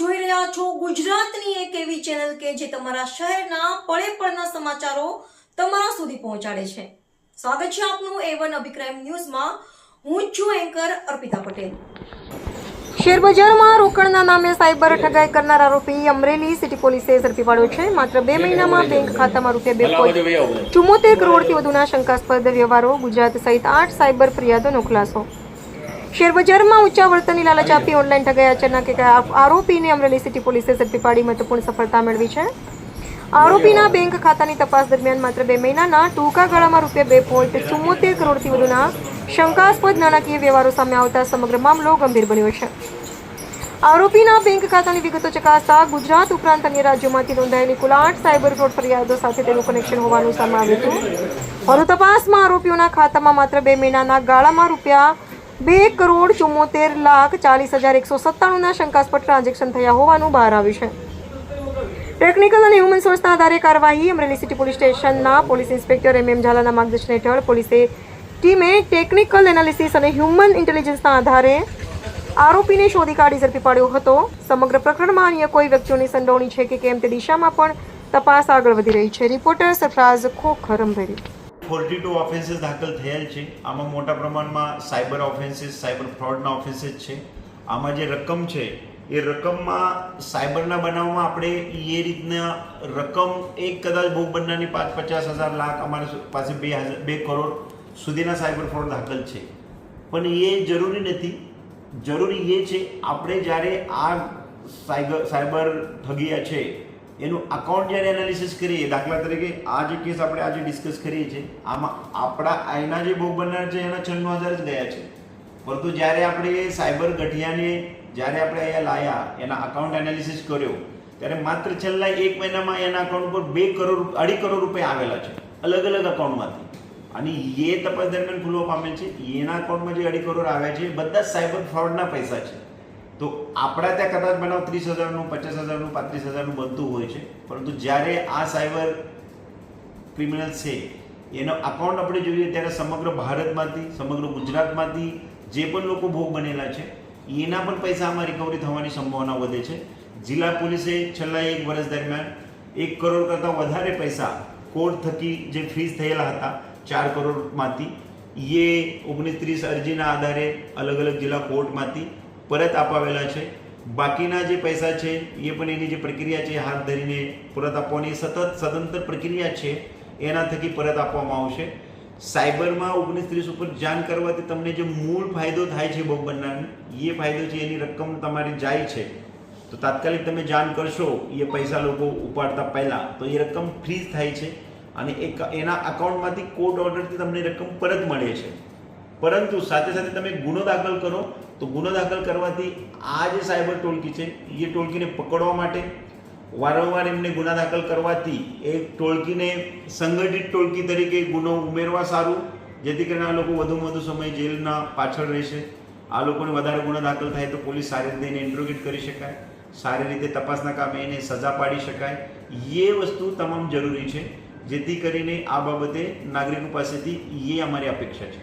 જોઈ રહ્યા છો ગુજરાતની એક એવી ચેનલ કે જે તમારા શહેરના પળે પળના સમાચારો તમારા સુધી પહોંચાડે છે। સ્વાગત છે આપનું A1 અભિક્રાઇમ ન્યૂઝમાં। હું છું એન્કર અર્પિતા પટેલ। શેરબજારમાં રોકડના નામે સાયબર ઠગાઈ કરનાર આરોપી અમરેલી સિટી પોલીસે ઝડપી પાડ્યો છે। માત્ર 2 મહિનામાં બેંક ખાતામાં ₹2.74 કરોડથી વધુના શંકાસ્પદ વ્યવહારો, ગુજરાત સહિત 8 સાયબર ફરિયાદોનો ખુલાસો। શેરબજારમાં ઊંચા વળતરની લાલચ આપી ઓનલાઈન ઠગાઈ આચરનાર આરોપીને અમરેલી સિટી પોલીસે ઝડપી પાડી મહત્વપૂર્ણ સફળતા મેળવી છે। આરોપીના બેંક ખાતાની તપાસ દરમિયાન માત્ર 2 મહિનાના ટૂંકા ગાળામાં ₹2.74 કરોડથી વધુના શંકાસ્પદ નાણાકીય વ્યવહારો સામે આવતા સમગ્ર મામલો ગંભીર બન્યો છે। આરોપીના બેંક ખાતાની વિગતો ચકાસતા ગુજરાત ઉપરાંત અન્ય રાજ્યોમાંથી નોંધાયેલી કુલ 8 સાયબર ફ્રોડ ફરિયાદો સાથે તેનું કનેક્શન હોવાનું સામે આવ્યું હતું। વધુ તપાસમાં આરોપીઓના ખાતામાં માત્ર 2 મહિનાના ગાળામાં ₹2,74,40,197ના શંકાસ્પદ ટ્રાન્ઝેક્શન થયા હોવાનું બહાર આવ્યું છે। ટેકનિકલ અને હ્યુમન સોર્સના આધારે કાર્યવાહી અમરેલી સિટી પોલીસ સ્ટેશનના પોલીસ ઇન્સ્પેક્ટર MM ઝાલાના માર્ગદર્શન હેઠળ પોલીસે ટીમે ટેકનિકલ એનાલિસિસ અને હ્યુમન ઇન્ટેલિજન્સના આધારે આરોપીને શોધી કાઢી ઝડપી પાડ્યો હતો। સમગ્ર પ્રકરણમાં અન્ય કોઈ વ્યક્તિઓની સંડોવણી છે કે કેમ તે દિશામાં પણ તપાસ આગળ વધી રહી છે। રિપોર્ટર સરફરાઝ ખોખર અમરેલી। 42 ઓફેન્સીસ દાખલ થયેલ છે। આમાં મોટા પ્રમાણમાં સાયબર ઓફેન્સીસ, સાયબર ફ્રોડના ઓફેન્સીસ છે। આમાં જે રકમ છે એ રકમમાં સાયબરના બનાવમાં આપણે એ રીતના રકમ એક કદાચ ભોગ બનનારની 50,000 લાખ અમારી પાસે 2 કરોડ સુધીના સાયબર ફ્રોડ દાખલ છે। પણ એ જરૂરી નથી। જરૂરી એ છે આપણે જ્યારે આ સાયબર ઠગિયા છે એનું અકાઉન્ટ જ્યારે એનાલિસિસ કરીએ, દાખલા તરીકે આ જે કેસ આપણે આજે ડિસ્કસ કરીએ છીએ આમાં આપણા એના જે ભોગ બનનાર છે એના 96,000 જ ગયા છે। પરંતુ જ્યારે આપણે સાયબર ગઠિયાને જ્યારે આપણે અહીંયા લાયા, એના અકાઉન્ટ એનાલિસિસ કર્યો ત્યારે માત્ર છેલ્લા 1 મહિનામાં એના અકાઉન્ટ પર 2.5 કરોડ રૂપિયા આવેલા છે અલગ અલગ અકાઉન્ટમાંથી। અને એ તપાસ દરમિયાન ખુલવા પામેલ છે એના અકાઉન્ટમાં જે 2.5 કરોડ આવ્યા છે બધા સાયબર ફ્રોડના પૈસા છે। તો આપણા ત્યાં કદાચ બનાવ 30,000નું, 50,000નું, 35,000નું બનતું હોય છે, પરંતુ જ્યારે આ સાયબર ક્રિમિનલ છે એનો અકાઉન્ટ આપણે જોઈએ ત્યારે સમગ્ર ભારતમાંથી, સમગ્ર ગુજરાતમાંથી જે પણ લોકો ભોગ બનેલા છે એના પણ પૈસામાં રિકવરી થવાની સંભાવના વધે છે। જિલ્લા પોલીસે છેલ્લા 1 વર્ષ દરમિયાન 1 કરોડ કરતાં વધારે પૈસા કોર્ટ થકી જે ફ્રીઝ થયેલા હતા 4 કરોડમાંથી એ 29-30 અરજીના આધારે અલગ અલગ જિલ્લા કોર્ટમાંથી પરત અપાવેલા છે। બાકીના જે પૈસા છે એ પણ એની જે પ્રક્રિયા છે હાથ ધરીને પરત આપવાની સતત પ્રક્રિયા છે, એના થકી પરત આપવામાં આવશે। સાયબરમાં 29-30 ઉપર જાણ કરવાથી તમને જે મૂળ ફાયદો થાય છે ભોગ બનનારને, એ ફાયદો છે એની રકમ તમારી જાય છે તો તાત્કાલિક તમે જાણ કરશો એ પૈસા લોકો ઉપાડતા પહેલાં તો એ રકમ ફ્રીઝ થાય છે અને એના અકાઉન્ટમાંથી કોર્ટ ઓર્ડરથી તમને રકમ પરત મળે છે। પરંતુ સાથે સાથે તમે ગુનો દાખલ કરો તો ગુનો દાખલ કરવાથી આ જે સાયબર ટોળકી છે એ ટોળકીને પકડવા માટે વારંવાર એમને ગુના દાખલ કરવાથી એ ટોળકીને સંગઠિત ટોળકી તરીકે ગુનો ઉમેરવા સારું, જેથી કરીને આ લોકો વધુમાં વધુ સમય જેલના પાછળ રહેશે। આ લોકોને વધારે ગુના દાખલ થાય તો પોલીસ સારી રીતે એને ઇન્ટ્રોગેટ કરી શકાય, સારી રીતે તપાસના કામે એને સજા પાડી શકાય। એ વસ્તુ તમામ જરૂરી છે, જેથી કરીને આ બાબતે નાગરિકો પાસેથી એ અમારી અપેક્ષા છે।